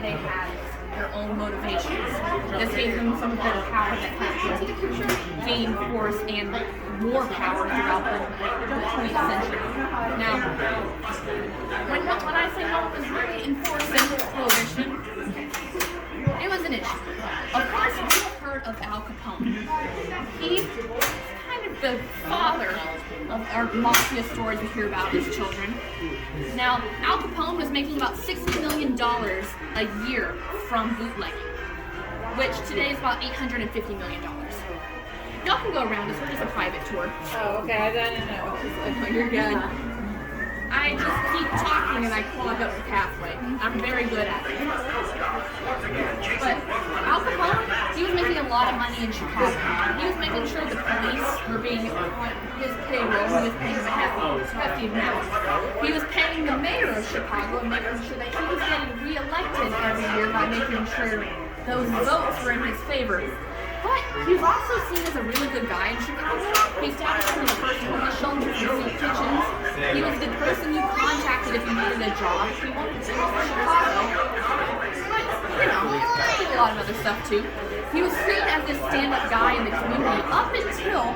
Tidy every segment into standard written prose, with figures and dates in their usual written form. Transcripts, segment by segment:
they had their own motivations. This gave them some of their power that had gained force and more power throughout the 20th century. Now, when I say no one was really enforcing Prohibition, it was an issue. Of course, we've heard of Al Capone. He's kind of the father of our mafia stories we hear about as children. Now, Al Capone was making about $60 million a year from bootlegging, which today is about $850 million. Y'all can go around us, we're just a private tour. Oh, okay, I don't know. No, you're good. I just keep talking and I clog up the pathway. I'm very good at it. But Al Capone, he was making a lot of money in Chicago. He was making sure the police were being on his payroll. He was paying them a hefty amount. He was paying the mayor of Chicago and making sure that he was getting reelected every year by making sure those votes were in his favor. But he was also seen as a really good guy in Chicago. He established some of the first homeless shelters and soup kitchens. He was the person you contacted if you needed a job. He wanted to help Chicago. But, you know, he did a lot of other stuff too. He was seen as this stand-up guy in the community up until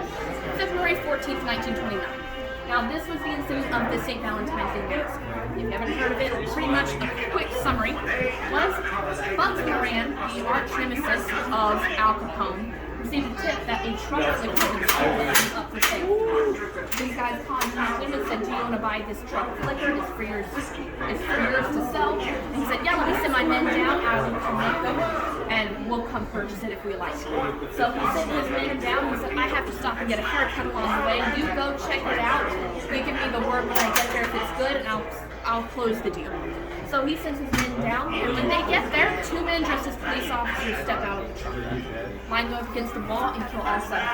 February 14th, 1929. Now, this was the incident of the St. Valentine's Day Massacre. If you haven't heard of it, pretty much a quick summary was Bugs Moran, the arch nemesis of Al Capone, received a tip that a truck liquor had been stolen and was up for sale. These guys contacted him and said, "Do you want to buy this truck of liquor? It's for yours to sell." And he said, "Yeah, let me send my men down. I will connect them, and we'll come purchase it if we like." So he sent his men down. He said, "I have to stop and get a haircut along the way. You go check it out. You give me the word when I get there if it's good, and I'll close the deal." So he sends his men down, and when they get there, two men dressed as police officers step out of the truck, line up against the wall, and kill all seven.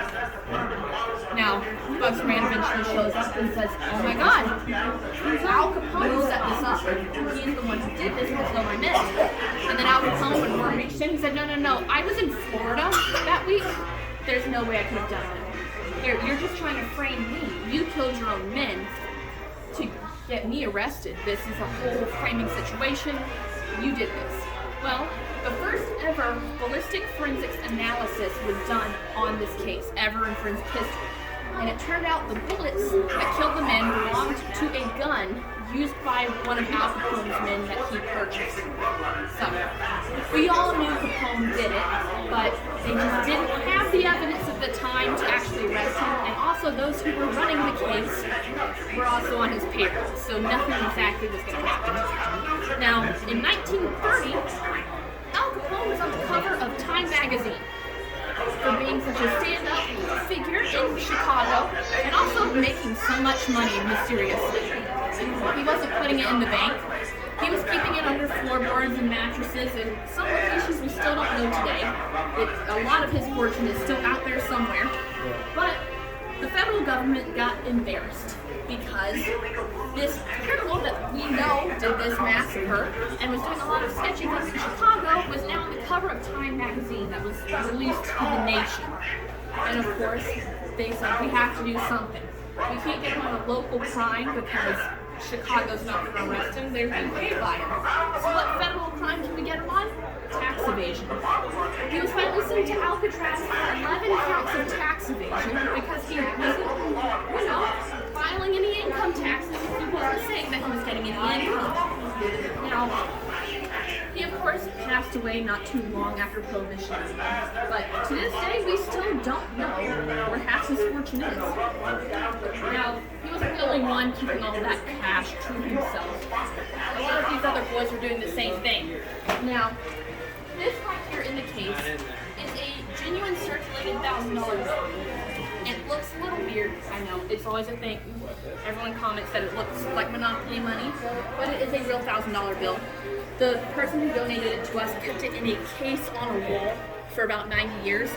Now, Bugs Moran eventually shows up and says, "Oh my God, Al Capone set this up. He's the one who did this to kill my men." And then Al Capone, when word reached him, he said, No, I was in Florida that week. There's no way I could have done that. You're just trying to frame me. You killed your own men to get me arrested. This is a whole framing situation. You did this." Well, the first ever ballistic forensics analysis was done on this case ever in forensic history. And it turned out the bullets that killed the men belonged to a gun used by one of Al Capone's men that he purchased. So, we all knew Capone did it, but they just didn't have the evidence at the time to actually arrest him, and also those who were running the case were also on his payroll, so nothing exactly was going to happen. Now, in 1930, Al Capone was on the cover of Time magazine for being such a stand-up figure in Chicago, and also making so much money mysteriously. He wasn't putting it in the bank. He was keeping it under floorboards and mattresses, and some locations we still don't know today. A lot of his fortune is still out there somewhere. But the federal government got embarrassed because this criminal that we know did this massacre and was doing a lot of sketchy things in Chicago was now on the cover of Time magazine that was released to the nation. And of course, they said, we have to do something. We can't get him on a local crime because Chicago's not going to arrest him. They're being paid by him. So what federal crime can we get him on? Tax evasion. He was finally sent to Alcatraz for 11 counts of tax evasion because he wasn't, filing any income taxes. He wasn't saying that he was getting any income. Now, he of course passed away not too long after Prohibition. But to this day, we still don't know where half his fortune is. Now, he wasn't the only one keeping all that cash to himself. A lot of these other boys were doing the same thing. Now, this right here in the case is a genuine circulating $1,000 bill. It looks a little weird, I know. It's always a thing. Everyone comments that it looks like Monopoly money, but it is a real $1,000 bill. The person who donated it to us kept it in a case on a wall for about 90 years.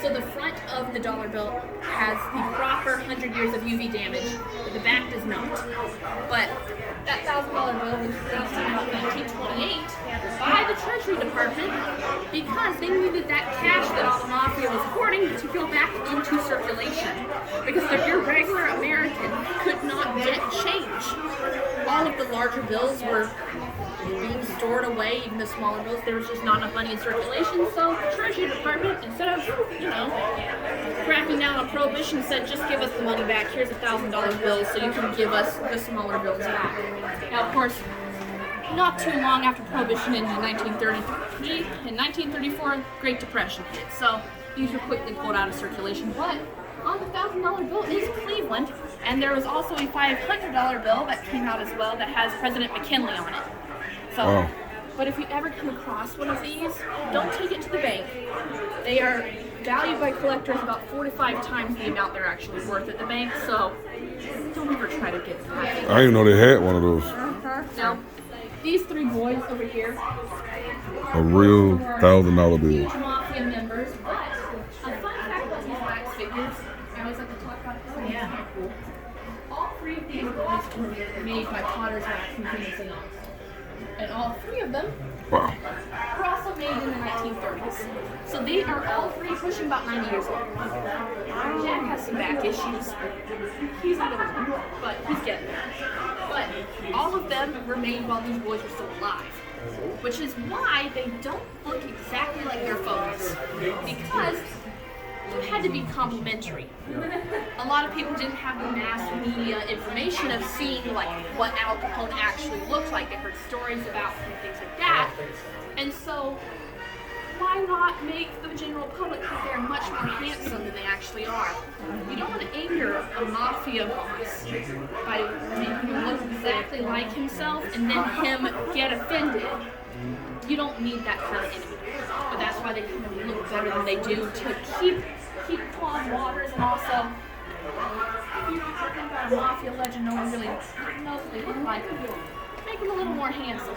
So the front of the dollar bill has the proper 100 years of UV damage, but the back does not. But that $1,000 bill was released in 1928 by the Treasury Department because they needed that cash that all the mafia was hoarding to go back into circulation. Because your regular American could not get change. All of the larger bills were being stored away, even the smaller bills. There was just not enough money in circulation, so the Treasury Department, instead of, cracking down on Prohibition, said, just give us the money back. Here's $1,000 bills so you can give us the smaller bills back. Now, of course, not too long after Prohibition ended in 1933, in 1934, Great Depression hit. So these were quickly pulled out of circulation. But on the $1,000 bill is Cleveland, and there was also a $500 bill that came out as well that has President McKinley on it. So, Wow. But if you ever come across one of these, don't take it to the bank. They are valued by collectors about 4 to 5 times the amount they're actually worth at the bank. So don't ever try to get that. I didn't even know they had one of those. Now, these 3 boys over here, A real $1,000 bill. huge mafia members. But a fun fact about these wax figures, I always like to talk about this. It's kind of cool. All 3 of these boys were made by Potter's Wax in Tennessee. And all 3 of them Wow. were also made in the 1930s. So they are all 3 pushing about 90 years old. Jack has some back issues. He's a little one, but he's getting there. But all of them were made while these boys were still alive. Which is why they don't look exactly like their photos. Because you had to be complimentary. A lot of people didn't have the mass media information of seeing like what Al Capone actually looked like. They heard stories about him and things like that. And so why not make the general public think they're much more handsome than they actually are? You don't want to anger a mafia boss by making him look exactly like himself and then him get offended. You don't need that kind of enemy. But that's why they kind of look better than they do to keep calm waters, and also if you're talking about a mafia legend no one really knows what they look like, make them a little more handsome.